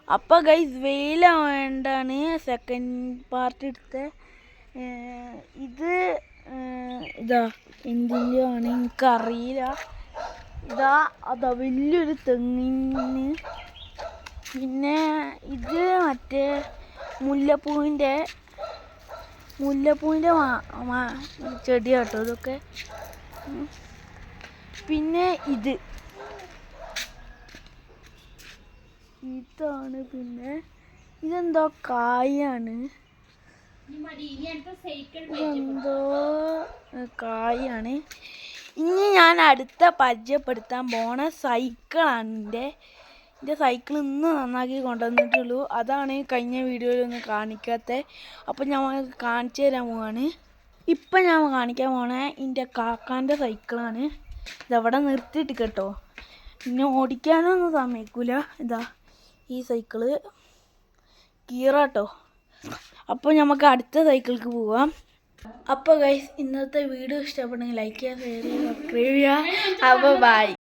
അപ്പോൾ guys വെയിലാവേണ്ടാണ് second part എടുത്ത ഇത് ഇതാ എന്തിൻ്റെയോ ആണ് എനിക്കറിയില്ല. അതാ വലിയൊരു തെങ്ങിന്. പിന്നെ ഇത് മറ്റേ മുല്ലപ്പൂവിൻ്റെ ചെടിയാട്ടോ ഇതൊക്കെ. പിന്നെ ഇതാണ്. പിന്നെ ഇതെന്തോ കായാണ്, ഇതെന്തോ കായാണ്. ഇനി ഞാൻ അടുത്ത പരിചയപ്പെടുത്താൻ പോണ സൈക്കിളാണ്. എൻ്റെ സൈക്കിൾ ഇന്ന് നന്നാക്കി കൊണ്ടുവന്നിട്ടുള്ളൂ. അതാണ് കഴിഞ്ഞ വീഡിയോയിലൊന്നും കാണിക്കാത്തത്. അപ്പം ഞാൻ കാണിച്ചു തരാൻ പോവാണ്. ഇപ്പം ഞാൻ കാണിക്കാൻ പോണേ എൻ്റെ കാക്കാൻ്റെ സൈക്കിളാണ്. ഇതവിടെ നിർത്തിയിട്ട് കേട്ടോ, പിന്നെ ഓടിക്കാനൊന്നും സമ്മതിക്കൂല. ഈ സൈക്കിള് ഗിയറാട്ടോ. അപ്പോൾ നമുക്ക് അടുത്ത സൈക്കിൾക്ക് പോവാം. അപ്പോൾ ഗൈസ് ഇന്നത്തെ വീഡിയോ ഇഷ്ടപ്പെട്ടെങ്കിൽ ലൈക്ക് ചെയ്യുക, ഷെയർ ചെയ്യുക, സബ്സ്ക്രൈബ് ചെയ്യുക. അപ്പോൾ ബൈ.